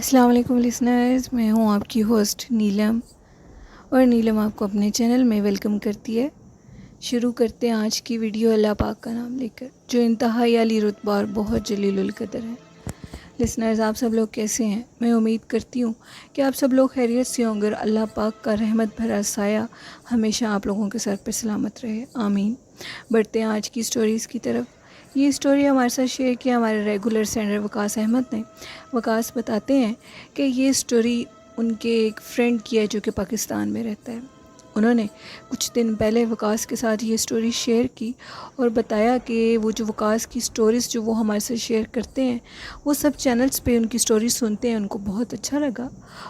السلام علیکم لسنرز، میں ہوں آپ کی ہوسٹ نیلم، اور نیلم آپ کو اپنے چینل میں ویلکم کرتی ہے۔ شروع کرتے ہیں آج کی ویڈیو اللہ پاک کا نام لے کر، جو انتہائی عالی رتبہ اور بہت جلیل القدر ہے۔ لسنرز، آپ سب لوگ کیسے ہیں؟ میں امید کرتی ہوں کہ آپ سب لوگ خیریت سے ہوں گے اور اللہ پاک کا رحمت بھرا سایہ ہمیشہ آپ لوگوں کے سر پہ سلامت رہے، آمین۔ بڑھتے ہیں آج کی سٹوریز کی طرف۔ یہ سٹوری ہمارے ساتھ شیئر کیا ہمارے ریگولر سینڈر وقاص احمد نے۔ وقاص بتاتے ہیں کہ یہ سٹوری ان کے ایک فرینڈ کی ہے جو کہ پاکستان میں رہتا ہے۔ انہوں نے کچھ دن پہلے وقاص کے ساتھ یہ سٹوری شیئر کی اور بتایا کہ وہ جو وقاص کی سٹوریز جو وہ ہمارے ساتھ شیئر کرتے ہیں، وہ سب چینلز پہ ان کی سٹوری سنتے ہیں، ان کو بہت اچھا لگا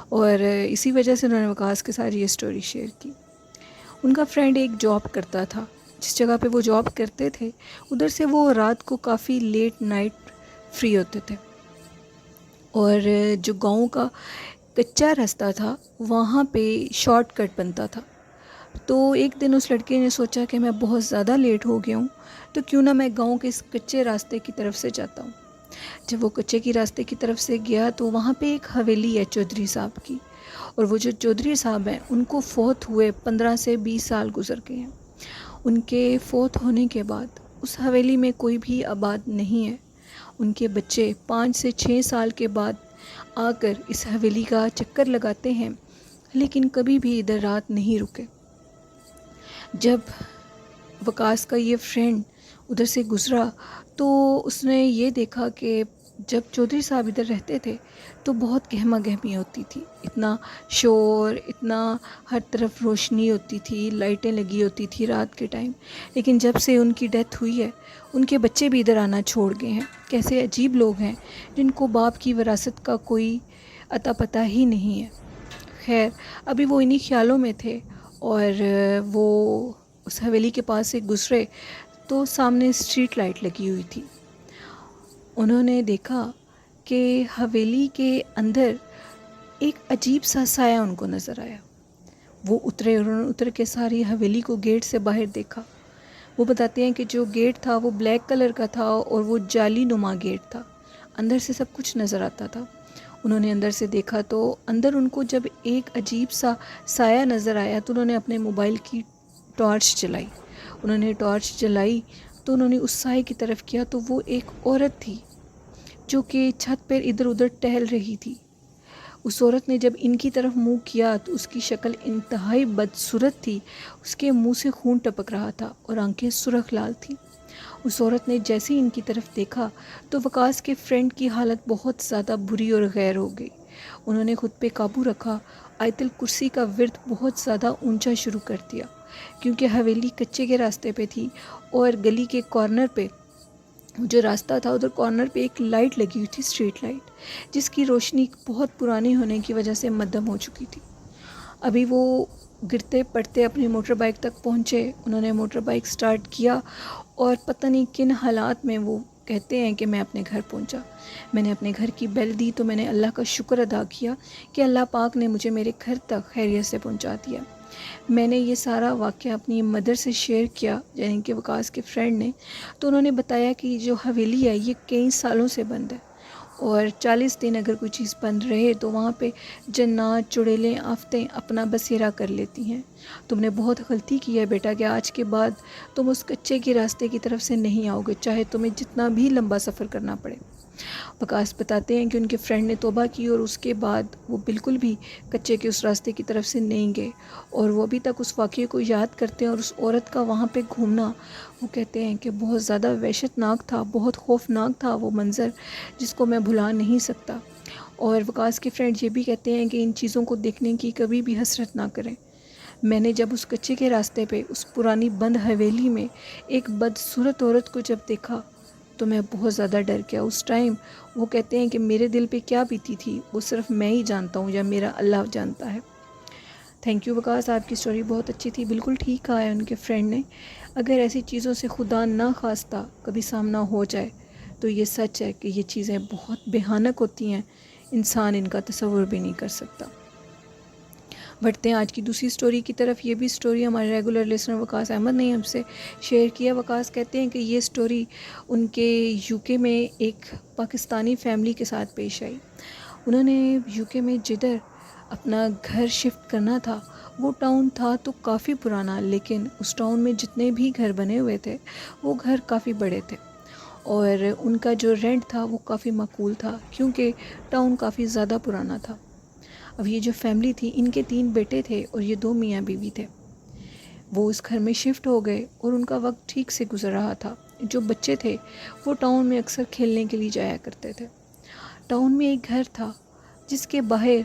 اور اسی وجہ سے انہوں نے وقاص کے ساتھ یہ سٹوری شیئر کی۔ ان کا فرینڈ ایک جاب کرتا تھا، جس جگہ پہ وہ جاب کرتے تھے ادھر سے وہ رات کو کافی لیٹ نائٹ فری ہوتے تھے، اور جو گاؤں کا کچا راستہ تھا وہاں پہ شارٹ کٹ بنتا تھا۔ تو ایک دن اس لڑکے نے سوچا کہ میں بہت زیادہ لیٹ ہو گیا ہوں، تو کیوں نہ میں گاؤں کے اس کچے راستے کی طرف سے جاتا ہوں۔ جب وہ کچے کی راستے کی طرف سے گیا تو وہاں پہ ایک حویلی ہے چودھری صاحب کی، اور وہ جو چودھری صاحب ہیں ان کو فوت ہوئے 15 سے 20 سال گزر گئے ہیں۔ ان کے فوت ہونے کے بعد اس حویلی میں کوئی بھی آباد نہیں ہے۔ ان کے بچے 5 سے 6 سال کے بعد آ کر اس حویلی کا چکر لگاتے ہیں، لیکن کبھی بھی ادھر رات نہیں رکے۔ جب وقاص کا یہ فرینڈ ادھر سے گزرا تو اس نے یہ دیکھا کہ جب چودھری صاحب ادھر رہتے تھے تو بہت گہما گہمی ہوتی تھی، اتنا شور، اتنا ہر طرف روشنی ہوتی تھی، لائٹیں لگی ہوتی تھی رات کے ٹائم۔ لیکن جب سے ان کی ڈیتھ ہوئی ہے ان کے بچے بھی ادھر آنا چھوڑ گئے ہیں۔ کیسے عجیب لوگ ہیں جن کو باپ کی وراثت کا کوئی اتا پتہ ہی نہیں ہے۔ خیر، ابھی وہ انہی خیالوں میں تھے اور وہ اس حویلی کے پاس سے گزرے تو سامنے اسٹریٹ لائٹ لگی ہوئی تھی۔ انہوں نے دیکھا کہ حویلی کے اندر ایک عجیب سا سایہ ان کو نظر آیا۔ وہ اترے اور انہوں نے اتر کے ساری حویلی کو گیٹ سے باہر دیکھا۔ وہ بتاتے ہیں کہ جو گیٹ تھا وہ بلیک کلر کا تھا اور وہ جالی نما گیٹ تھا، اندر سے سب کچھ نظر آتا تھا۔ انہوں نے اندر سے دیکھا تو اندر ان کو جب ایک عجیب سا سایہ نظر آیا تو انہوں نے اپنے موبائل کی ٹارچ جلائی۔ انہوں نے ٹارچ جلائی تو انہوں نے اس سائے کی طرف کیا تو وہ ایک عورت تھی جو کہ چھت پر ادھر ادھر ٹہل رہی تھی۔ اس عورت نے جب ان کی طرف منہ کیا تو اس کی شکل انتہائی بدصورت تھی، اس کے منہ سے خون ٹپک رہا تھا اور آنکھیں سرخ لال تھیں۔ اس عورت نے جیسے ان کی طرف دیکھا تو وقاص کے فرینڈ کی حالت بہت زیادہ بری اور غیر ہو گئی۔ انہوں نے خود پہ قابو رکھا، آیت الکرسی کا ورد بہت زیادہ اونچا شروع کر دیا، کیونکہ حویلی کچے کے راستے پہ تھی اور گلی کے کارنر پہ جو راستہ تھا ادھر کارنر پہ ایک لائٹ لگی ہوئی تھی، اسٹریٹ لائٹ، جس کی روشنی بہت پرانی ہونے کی وجہ سے مدھم ہو چکی تھی۔ ابھی وہ گرتے پڑتے اپنی موٹر بائک تک پہنچے۔ انہوں نے موٹر بائک سٹارٹ کیا اور پتہ نہیں کن حالات میں وہ کہتے ہیں کہ میں اپنے گھر پہنچا۔ میں نے اپنے گھر کی بیل دی تو میں نے اللہ کا شکر ادا کیا کہ اللہ پاک نے مجھے میرے گھر تک خیریت سے پہنچا دیا۔ میں نے یہ سارا واقعہ اپنی مدر سے شیئر کیا، یعنی کہ وقاص کے فرینڈ نے، تو انہوں نے بتایا کہ یہ جو حویلی ہے یہ کئی سالوں سے بند ہے، اور 40 دن اگر کوئی چیز بند رہے تو وہاں پہ جنات، چڑیلیں، آفتیں اپنا بسیرا کر لیتی ہیں۔ تم نے بہت غلطی کی ہے بیٹا کہ آج کے بعد تم اس کچے کی راستے کی طرف سے نہیں آؤ گے، چاہے تمہیں جتنا بھی لمبا سفر کرنا پڑے۔ وقاص بتاتے ہیں کہ ان کے فرینڈ نے توبہ کی اور اس کے بعد وہ بالکل بھی کچے کے اس راستے کی طرف سے نہیں گئے، اور وہ ابھی تک اس واقعے کو یاد کرتے ہیں۔ اور اس عورت کا وہاں پہ گھومنا، وہ کہتے ہیں کہ بہت زیادہ وحشت ناک تھا، بہت خوفناک تھا وہ منظر، جس کو میں بھلا نہیں سکتا۔ اور وقاص کے فرینڈ یہ بھی کہتے ہیں کہ ان چیزوں کو دیکھنے کی کبھی بھی حسرت نہ کریں۔ میں نے جب اس کچے کے راستے پہ اس پرانی بند حویلی میں ایک بدصورت عورت کو جب دیکھا تو میں بہت زیادہ ڈر گیا۔ اس ٹائم وہ کہتے ہیں کہ میرے دل پہ کیا بیتی تھی وہ صرف میں ہی جانتا ہوں یا میرا اللہ جانتا ہے۔ تھینک یو وقاص، آپ کی سٹوری بہت اچھی تھی، بالکل ٹھیک کہا ہے ان کے فرینڈ نے۔ اگر ایسی چیزوں سے خدا نہ خواستہ کبھی سامنا ہو جائے تو یہ سچ ہے کہ یہ چیزیں بہت بھیانک ہوتی ہیں، انسان ان کا تصور بھی نہیں کر سکتا۔ بڑھتے ہیں آج کی دوسری سٹوری کی طرف۔ یہ بھی سٹوری ہمارے ریگولر لسنر وقاص احمد نے ہم سے شیئر کیا۔ وقاص کہتے ہیں کہ یہ سٹوری ان کے UK میں ایک پاکستانی فیملی کے ساتھ پیش آئی۔ انہوں نے یو کے میں جدھر اپنا گھر شفٹ کرنا تھا وہ ٹاؤن تھا تو کافی پرانا، لیکن اس ٹاؤن میں جتنے بھی گھر بنے ہوئے تھے وہ گھر کافی بڑے تھے، اور ان کا جو رینٹ تھا وہ کافی معقول تھا کیونکہ ٹاؤن کافی زیادہ پرانا تھا۔ اب یہ جو فیملی تھی، ان کے 3 بیٹے تھے اور یہ 2 میاں بیوی تھے۔ وہ اس گھر میں شفٹ ہو گئے اور ان کا وقت ٹھیک سے گزر رہا تھا۔ جو بچے تھے وہ ٹاؤن میں اکثر کھیلنے کے لیے جایا کرتے تھے۔ ٹاؤن میں ایک گھر تھا جس کے باہر،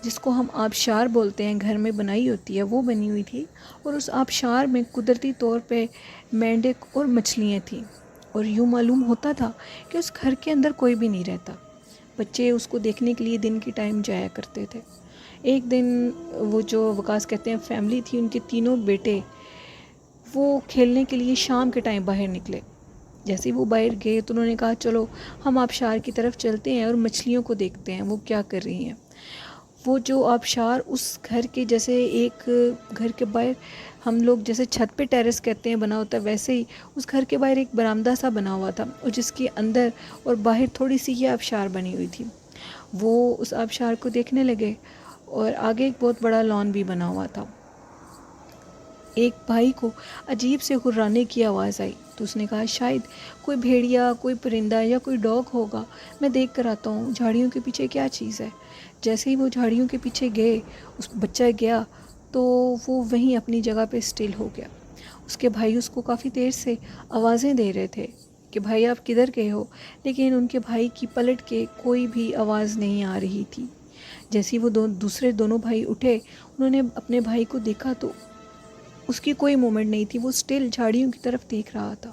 جس کو ہم آبشار بولتے ہیں، گھر میں بنائی ہوتی ہے، وہ بنی ہوئی تھی، اور اس آبشار میں قدرتی طور پہ مینڈک اور مچھلیاں تھیں، اور یوں معلوم ہوتا تھا کہ اس گھر کے اندر کوئی بھی نہیں رہتا۔ بچے اس کو دیکھنے کے لیے دن کے ٹائم جایا کرتے تھے۔ ایک دن وہ جو وکاس کہتے ہیں فیملی تھی، ان کے تینوں بیٹے وہ کھیلنے کے لیے شام کے ٹائم باہر نکلے۔ جیسے ہی وہ باہر گئے تو انہوں نے کہا چلو ہم آبشار کی طرف چلتے ہیں اور مچھلیوں کو دیکھتے ہیں وہ کیا کر رہی ہیں۔ وہ جو آبشار اس گھر کے جیسے ایک گھر کے باہر ہم لوگ جیسے چھت پہ ٹیرس کہتے ہیں بنا ہوتا ہے، ویسے ہی اس گھر کے باہر ایک برآمدہ سا بنا ہوا تھا، اور جس کے اندر اور باہر تھوڑی سی یہ آبشار بنی ہوئی تھی۔ وہ اس آبشار کو دیکھنے لگے، اور آگے ایک بہت بڑا لان بھی بنا ہوا تھا۔ ایک بھائی کو عجیب سے غرانے کی آواز آئی تو اس نے کہا شاید کوئی بھیڑیا، کوئی پرندہ یا کوئی ڈاگ ہوگا، میں دیکھ کر آتا ہوں جھاڑیوں کے پیچھے کیا چیز ہے۔ جیسے ہی وہ جھاڑیوں کے پیچھے گئے، اس بچہ گیا تو وہ وہیں اپنی جگہ پہ اسٹل ہو گیا۔ اس کے بھائی اس کو کافی دیر سے آوازیں دے رہے تھے کہ بھائی آپ کدھر گئے ہو، لیکن ان کے بھائی کی پلٹ کے کوئی بھی آواز نہیں آ رہی تھی۔ جیسے ہی وہ دوسرے دونوں بھائی اٹھے، انہوں نے اپنے بھائی کو دیکھا تو اس کی کوئی مومنٹ نہیں تھی، وہ اسٹل جھاڑیوں کی طرف دیکھ رہا تھا۔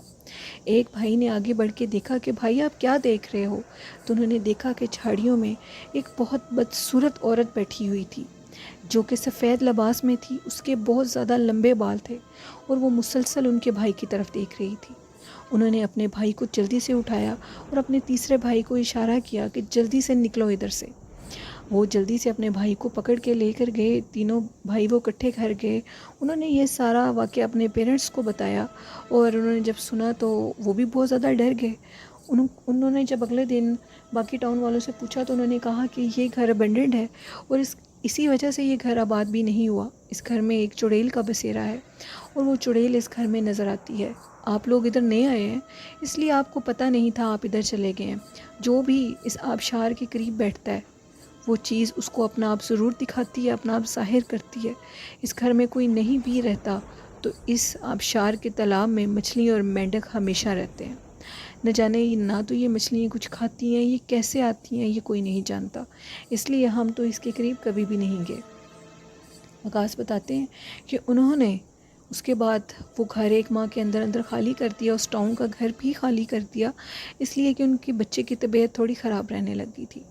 ایک بھائی نے آگے بڑھ کے دیکھا کہ بھائی آپ کیا دیکھ رہے ہو، تو انہوں نے دیکھا کہ جھاڑیوں میں ایک بہت بدصورت عورت بیٹھی ہوئی تھی جو کہ سفید لباس میں تھی، اس کے بہت زیادہ لمبے بال تھے، اور وہ مسلسل ان کے بھائی کی طرف دیکھ رہی تھی۔ انہوں نے اپنے بھائی کو جلدی سے اٹھایا اور اپنے تیسرے بھائی کو اشارہ کیا کہ جلدی سے نکلو ادھر سے۔ وہ جلدی سے اپنے بھائی کو پکڑ کے لے کر گئے، تینوں بھائی وہ اکٹھے گھر گئے۔ انہوں نے یہ سارا واقعہ اپنے پیرنٹس کو بتایا، اور انہوں نے جب سنا تو وہ بھی بہت زیادہ ڈر گئے۔ انہوں نے جب اگلے دن باقی ٹاؤن والوں سے پوچھا تو انہوں نے کہا کہ یہ گھر ابنڈنڈ ہے، اور اسی وجہ سے یہ گھر آباد بھی نہیں ہوا۔ اس گھر میں ایک چڑیل کا بسیرا ہے، اور وہ چڑیل اس گھر میں نظر آتی ہے۔ آپ لوگ ادھر نئے آئے ہیں اس لیے آپ کو پتہ نہیں تھا، آپ ادھر چلے گئے ہیں۔ جو بھی اس آبشار کے قریب بیٹھتا ہے وہ چیز اس کو اپنا آپ ضرور دکھاتی ہے، اپنا آپ ظاہر کرتی ہے۔ اس گھر میں کوئی نہیں بھی رہتا تو اس آبشار کے تالاب میں مچھلی اور مینڈک ہمیشہ رہتے ہیں۔ نہ جانے نہ تو یہ مچھلیاں کچھ کھاتی ہیں، یہ کیسے آتی ہیں یہ کوئی نہیں جانتا، اس لیے ہم تو اس کے قریب کبھی بھی نہیں گئے۔ وکاس بتاتے ہیں کہ انہوں نے اس کے بعد وہ گھر 1 ماہ کے اندر اندر خالی کر دیا، اس ٹاؤن کا گھر بھی خالی کر دیا، اس لیے کہ ان کے بچے کی طبیعت تھوڑی خراب رہنے لگی تھی،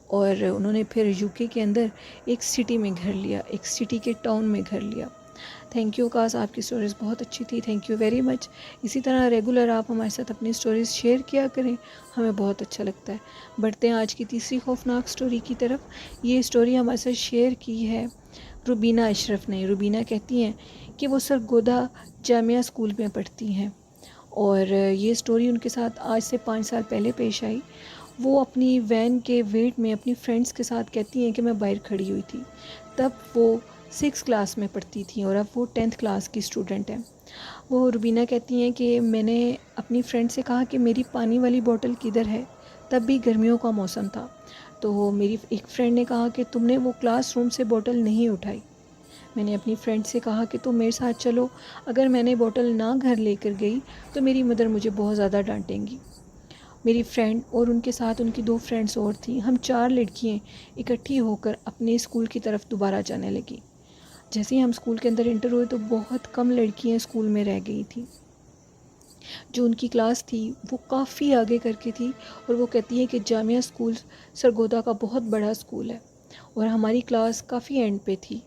اور انہوں نے پھر یو کے کے اندر ایک سٹی میں گھر لیا، ایک سٹی کے ٹاؤن میں گھر لیا۔ تھینک یو وکاس، آپ کی سٹوریز بہت اچھی تھی، تھینک یو ویری مچ۔ اسی طرح ریگولر آپ ہمارے ساتھ اپنی سٹوریز شیئر کیا کریں، ہمیں بہت اچھا لگتا ہے۔ بڑھتے ہیں آج کی تیسری خوفناک سٹوری کی طرف۔ یہ سٹوری ہمارے ساتھ شیئر کی ہے روبینہ اشرف نے۔ روبینہ کہتی ہیں کہ وہ سرگودا جامعہ اسکول میں پڑھتی ہیں، اور یہ سٹوری ان کے ساتھ آج سے 5 سال پہلے پیش آئی۔ وہ اپنی وین کے ویٹ میں اپنی فرینڈز کے ساتھ کہتی ہیں کہ میں باہر کھڑی ہوئی تھی، تب وہ 6 کلاس میں پڑھتی تھیں اور اب وہ 10th کلاس کی اسٹوڈنٹ ہیں۔ وہ روبینہ کہتی ہیں کہ میں نے اپنی فرینڈ سے کہا کہ میری پانی والی بوٹل کدھر ہے، تب بھی گرمیوں کا موسم تھا، تو میری ایک فرینڈ نے کہا کہ تم نے وہ کلاس روم سے بوٹل نہیں اٹھائی۔ میں نے اپنی فرینڈ سے کہا کہ تم میرے ساتھ چلو، اگر میں نے بوٹل نہ گھر لے کر گئی تو میری مدر مجھے بہت زیادہ ڈانٹیں گی۔ میری فرینڈ اور ان کے ساتھ ان کی 2 فرینڈز اور تھیں، ہم 4 لڑکیاں اکٹھی ہو کر اپنے اسکول کی طرف دوبارہ جانے لگیں۔ جیسے ہی ہم اسکول کے اندر انٹر ہوئے تو بہت کم لڑکیاں اسکول میں رہ گئی تھیں۔ جو ان کی کلاس تھی وہ کافی آگے کر کے تھی، اور وہ کہتی ہے کہ جامعہ اسکول سرگودا کا بہت بڑا اسکول ہے، اور ہماری کلاس کافی اینڈ پہ تھی۔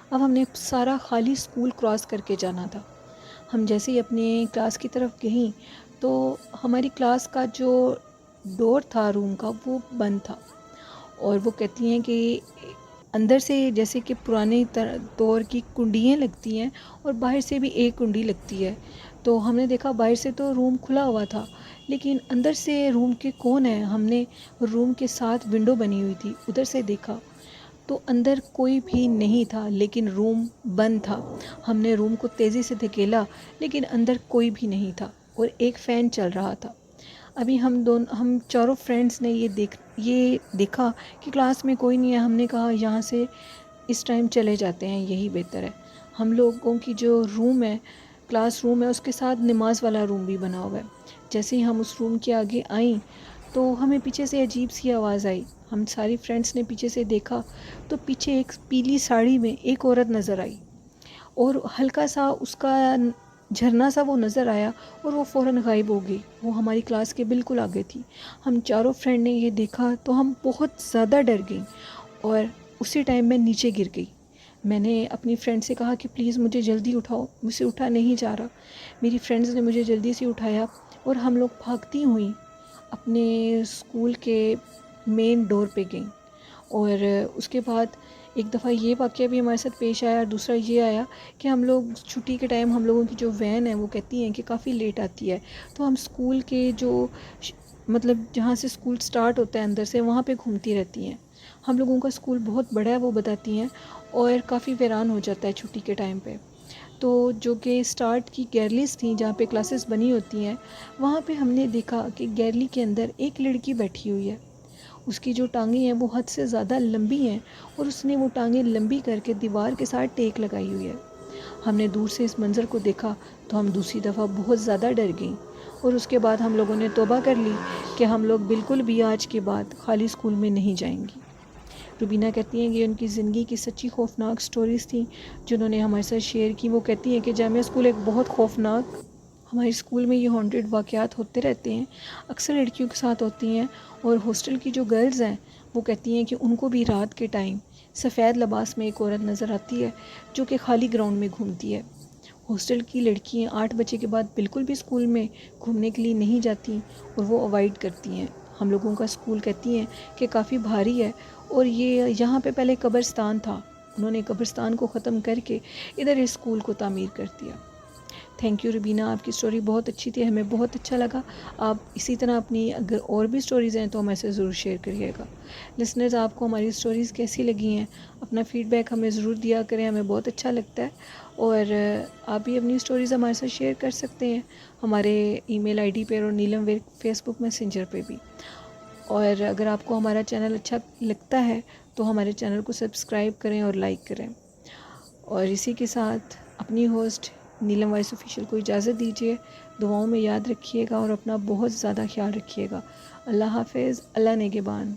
اب ہم نے سارا خالی اسکول کراس کر کے جانا تھا۔ ہم جیسے ہی اپنے کلاس کی طرف گئیں تو ہماری کلاس کا جو ڈور تھا روم کا وہ بند تھا، اور وہ کہتی ہیں کہ اندر سے جیسے کہ پرانے دور کی کنڈیاں لگتی ہیں اور باہر سے بھی ایک کنڈی لگتی ہے، تو ہم نے دیکھا باہر سے تو روم کھلا ہوا تھا، لیکن اندر سے روم کے کون ہیں، ہم نے روم کے ساتھ ونڈو بنی ہوئی تھی، ادھر سے دیکھا تو اندر کوئی بھی نہیں تھا، لیکن روم بند تھا۔ ہم نے روم کو تیزی سے دھکیلا، لیکن اندر کوئی بھی نہیں تھا اور ایک فین چل رہا تھا۔ ابھی ہم چاروں فرینڈس نے یہ دیکھا کہ کلاس میں کوئی نہیں ہے، ہم نے کہا یہاں سے اس ٹائم چلے جاتے ہیں، یہی بہتر ہے۔ ہم لوگوں کی جو روم ہے، کلاس روم ہے، اس کے ساتھ نماز والا روم بھی بنا ہوا ہے۔ جیسے ہی ہم اس روم کے آگے آئیں تو ہمیں پیچھے سے عجیب سی آواز آئی۔ ہم ساری فرینڈس نے پیچھے سے دیکھا تو پیچھے ایک پیلی ساڑی میں ایک عورت نظر آئی، اور ہلکا سا اس کا جھرنا سا وہ نظر آیا اور وہ فوراً غائب ہو گئی۔ وہ ہماری کلاس کے بالکل آگے تھی۔ ہم چاروں فرینڈ نے یہ دیکھا تو ہم بہت زیادہ ڈر گئیں، اور اسی ٹائم میں نیچے گر گئی۔ میں نے اپنی فرینڈ سے کہا کہ پلیز مجھے جلدی اٹھاؤ، مجھ سے اٹھا نہیں جا رہا۔ میری فرینڈز نے مجھے جلدی سے اٹھایا اور ہم لوگ بھاگتی ہوئیں اپنے اسکول کے مین ڈور پہ گئیں۔ اور اس کے بعد ایک دفعہ یہ واقعہ بھی ہمارے ساتھ پیش آیا، اور دوسرا یہ آیا کہ ہم لوگ چھٹی کے ٹائم ہم لوگوں کی جو وین ہے وہ کہتی ہیں کہ کافی لیٹ آتی ہے، تو ہم اسکول کے جو مطلب جہاں سے اسکول سٹارٹ ہوتا ہے اندر سے، وہاں پہ گھومتی رہتی ہیں۔ ہم لوگوں کا اسکول بہت بڑا ہے وہ بتاتی ہیں، اور کافی ویران ہو جاتا ہے چھٹی کے ٹائم پہ۔ تو جو کہ سٹارٹ کی گیلریز تھیں جہاں پہ کلاسز بنی ہوتی ہیں، وہاں پہ ہم نے دیکھا کہ گیلری کے اندر ایک لڑکی بیٹھی ہوئی ہے۔ اس کی جو ٹانگیں ہیں وہ حد سے زیادہ لمبی ہیں، اور اس نے وہ ٹانگیں لمبی کر کے دیوار کے ساتھ ٹیک لگائی ہوئی ہے۔ ہم نے دور سے اس منظر کو دیکھا تو ہم دوسری دفعہ بہت زیادہ ڈر گئیں، اور اس کے بعد ہم لوگوں نے توبہ کر لی کہ ہم لوگ بالکل بھی آج کے بعد خالی اسکول میں نہیں جائیں گی۔ روبینہ کہتی ہیں کہ ان کی زندگی کی سچی خوفناک سٹوریز تھیں جنہوں نے ہمارے ساتھ شیئر کی۔ وہ کہتی ہیں کہ جامعہ اسکول ایک بہت خوفناک، ہمارے اسکول میں یہ ہانٹیڈ واقعات ہوتے رہتے ہیں، اکثر لڑکیوں کے ساتھ ہوتی ہیں، اور ہاسٹل کی جو گرلز ہیں وہ کہتی ہیں کہ ان کو بھی رات کے ٹائم سفید لباس میں ایک عورت نظر آتی ہے جو کہ خالی گراؤنڈ میں گھومتی ہے۔ ہاسٹل کی لڑکیاں 8 بجے کے بعد بالکل بھی اسکول میں گھومنے کے لیے نہیں جاتی، اور وہ اوائڈ کرتی ہیں۔ ہم لوگوں کا اسکول کہتی ہیں کہ کافی بھاری ہے، اور یہ یہاں پہ پہلے قبرستان تھا، انہوں نے قبرستان کو ختم کر کے ادھر اس اسکول کو تعمیر کر دیا۔ تھینک یو روبینہ، آپ کی سٹوری بہت اچھی تھی، ہمیں بہت اچھا لگا۔ آپ اسی طرح اپنی اگر اور بھی سٹوریز ہیں تو ہمیں سے ضرور شیئر کریے گا۔ لسنرز، آپ کو ہماری سٹوریز کیسی لگی ہیں؟ اپنا فیڈ بیک ہمیں ضرور دیا کریں، ہمیں بہت اچھا لگتا ہے۔ اور آپ بھی اپنی سٹوریز ہمارے ساتھ شیئر کر سکتے ہیں ہمارے ای میل آئی ڈی پہ اور نیلم ویر فیس بک میسنجر پہ بھی۔ اور اگر آپ کو ہمارا چینل اچھا لگتا ہے تو ہمارے چینل کو سبسکرائب کریں اور لائک کریں۔ اور اسی کے ساتھ اپنی ہوسٹ نیلم وائس آفیشیل کو اجازت دیجیے۔ دعاؤں میں یاد رکھیے گا اور اپنا بہت زیادہ خیال رکھیے گا۔ اللہ حافظ، اللہ نگہبان۔